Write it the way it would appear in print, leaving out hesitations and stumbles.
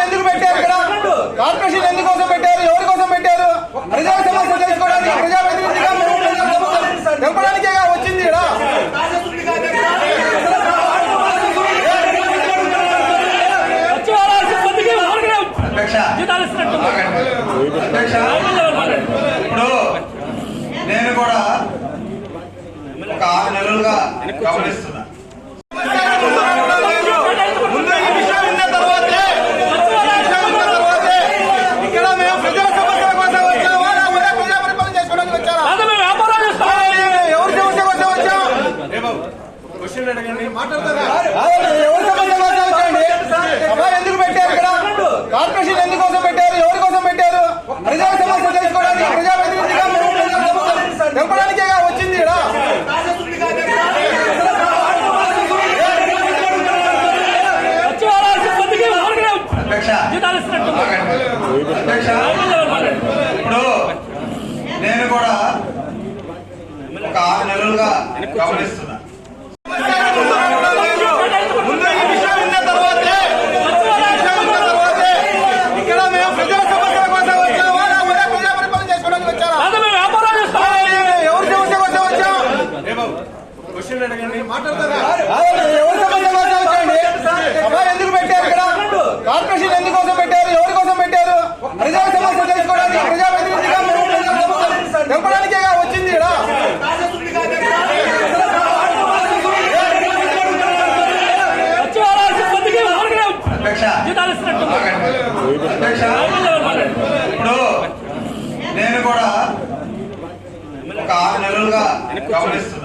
ఎందుకు పెట్టారు ఇక్కడ? కార్పొరేషన్ ఎందుకోసం పెట్టారు? ఎవరి కోసం పెట్టారు? ప్రజా సమస్యలు తెలుసుకోవడానికి, ప్రజాప్రతినిధిగా తెలపడానికే వచ్చింది ఇక్కడ. ఇప్పుడు నేను కూడా ఒక 6 నెలలుగా గమనిస్తున్నా. ఇక్కడ మేము ప్రజా సమస్యల కోసం వచ్చామా, లేకపోతే ప్రజా పరిపాలన చేసుకోవడానికి వచ్చారా? ఎవరి సమస్య కోసం వచ్చాం? ఎవరి సమస్య కోసం వచ్చండి? ఎందుకు పెట్టారు ఇక్కడ? కార్పొరేషన్ ఎందుకోసం పెట్టారు? ఎవరి కోసం పెట్టారు? ప్రజా సమస్యలు తెలుసుకోవడానికి, ప్రజాప్రతినిధిగా తెలపడానికే వచ్చింది ఇక్కడ. ఇప్పుడు నేను కూడా ఒక 6 నెలలుగా గమనిస్తున్నా. ఇక్కడ మేము ప్రజా సమస్యల కోసం వచ్చామా, లేకపోతే ప్రజా పరిపాలన చేసుకోవడానికి వచ్చారా? ఎవరి సమస్య కోసం వచ్చాం? ఎవరి సమస్య కోసం వచ్చండి? ఎందుకు పెట్టారు ఇక్కడ? కార్పొరేషన్ ఎందుకోసం పెట్టారు? ఎవరి కోసం పెట్టారు? ప్రజా సమస్యలు తెలుసుకోవడానికి, ప్రజాప్రతినిధిగా తెలపడానికే వచ్చింది ఇక్కడ. ఇప్పుడు నేను కూడా ఒక 6 నెలలుగా గమనిస్తున్నా.